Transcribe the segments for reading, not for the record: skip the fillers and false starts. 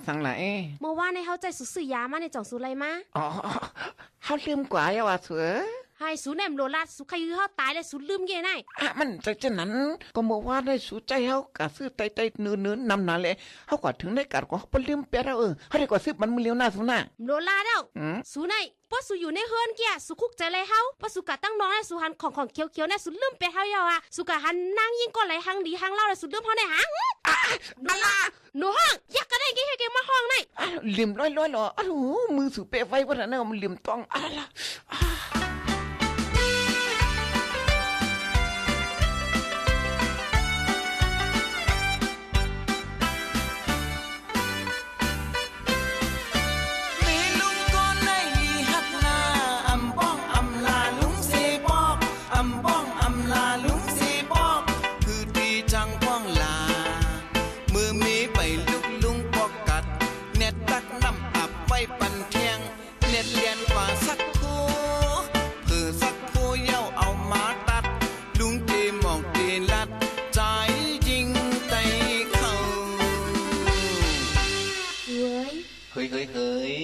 สังไหลเมื่อวานในเขาใจสุดซื้อยามาในจ่องสุไรมาอ๋อเขาลืมกว่าอย่าว่าเสือให้สูแนมโลลาสุใครยื้อเขาตายเลยสุลืมเย่ไงมันใจเช่นนั้นก็เมื่อวานได้สูใจเขากะซื้อไตเนื้อนำนาเลยเขากว่าถึงได้กัดก็เขาไปลืมเปียเราเขาได้กว่าซื้อมันมือเลี้ยวหน้าสุน่ะโลลาเด้าสูในป้าสูอยู่ในเฮือนเกียสุคุกใจเลยเฮาป้าสุกะตั้งน้องในสุหันของเขียวๆในสุลืมเปียเฮาเยาอ่ะสุกะหันนั่งยิ่งก่อนไหลหังดีหังเล่าเลยสุลืมเฮาในหังอะไรหนูห้องอยากก็ได้กี่ให้แกมาห้องในลืมร้อยหรออ้าวมือสูเปะไฟวันนั้นมันลืมต้องอะไร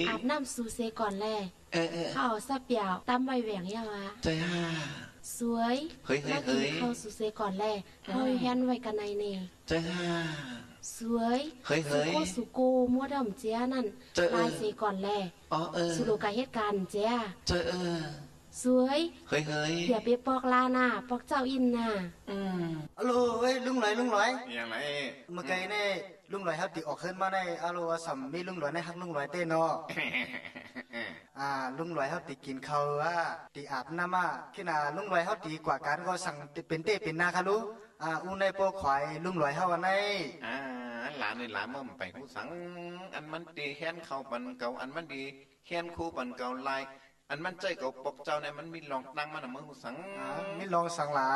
อาบน้ำสูเซก่อนแลข้าวซาเปียวตั้มใบแหวงยาวะใจฮ่าสวยมากินข้าวสูเซก่อนแลเอาแฮนไว้กันในนี่ใจฮ่าสวยสุโกสุโกมัวดำเจ้านั่นลายเซก่อนแลสุโลกาเหตุการณ์เจ้าสวยอย่าไปปอกลาหน้าปอกเจ้าอินน่ะฮัลโหลเฮ้ยลุงหลอยยังไงเมื่อไงเนี่ยลุงหลอยครับติออกขึ้นมาในฮัลโหลสัมมีลุงหลอยในฮักลุงหลอยเต้นเนาะลุงหลอยเขาติกินข้าวติอาบน้ำขี้นาลุงหลอยเขาติกว่าการก็สั่งเป็นเต้เป็นนาค่ะลูกอุ้ในโปข่อยลุงหลอยเขาวันไหนหลานนี่หลานมันไปกูสั่งอันมันดีแค้นเขาปันเก่าอันมันดีแค้นคู่ปันเก่าลายอันมันใจเก่าปกเจ้าเนี่ยมันมีลองตั้งมันมือกูสั่งมีลองสั่งหลา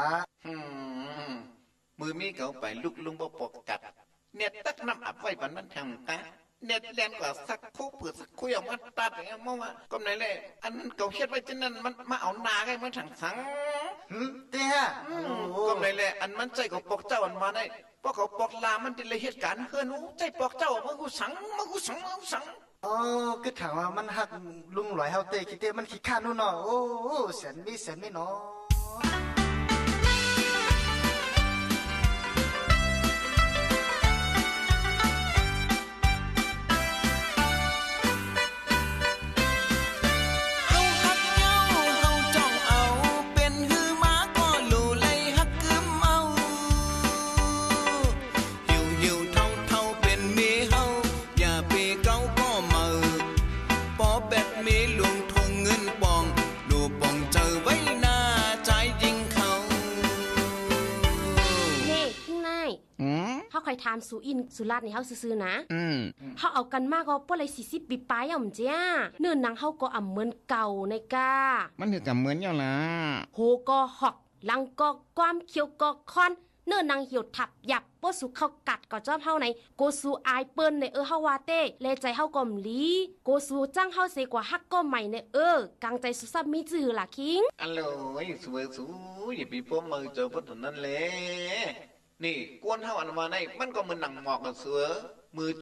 มือมีเก่าไปลุกลุงบ่ปกกัดเน็ตตักน้ำอับไว้ปันมันแทงตาเน็ตเลียนกว่าสักคู่เปิดสักคู่อย่างมันตัดอย่างมั่วก็ไหนเลยอันเก่าเขียนไว้จนนั้นมันมาเอานาให้มันถังสังเตี้ยก็ไหนเลยอันมันใจเก่าปกเจ้าอันมาได้พอเขาปกลามันจะเลยเหตุการณ์เฮือนูใจปกเจ้ามือกูสั่งอ๋อคือถามว่ามันหักลุงหลอยเฮาเตะคิดเตะมันขี้ข้านู่นเนาะโอ้เสียนมีเนาะเขาคอยทานสูอินสุราษฎร์ในเขาซื้อๆนะเขาเอากันมากก็ป้อเลย40 ปีปลายอ่ะเจ้าเนื้อหนังเขาก็อ่ำเหมือนเก่าในกามันถือกับเหมือนอย่างละโหก็หอกลังก็ความเขียวก็คอนเนื้อหนังเหี่ยวทับหยับป้อสูเข้ากัดก็จอมเฮาในโกสูอายเปิ้นในเฮาวาเต้เลใจเฮาก็มลีโกสูจ้างเฮาเสกว่าฮักก็ใหม่ในกางใจสุซับมีจื่อล่ะคิงอัลโหลสวยอย่าไปป้อมือเจอพวกนั้นเลยนี่กวนเฮาอันมาในมันก็เหมือนหนังหมอกกับเสือมือ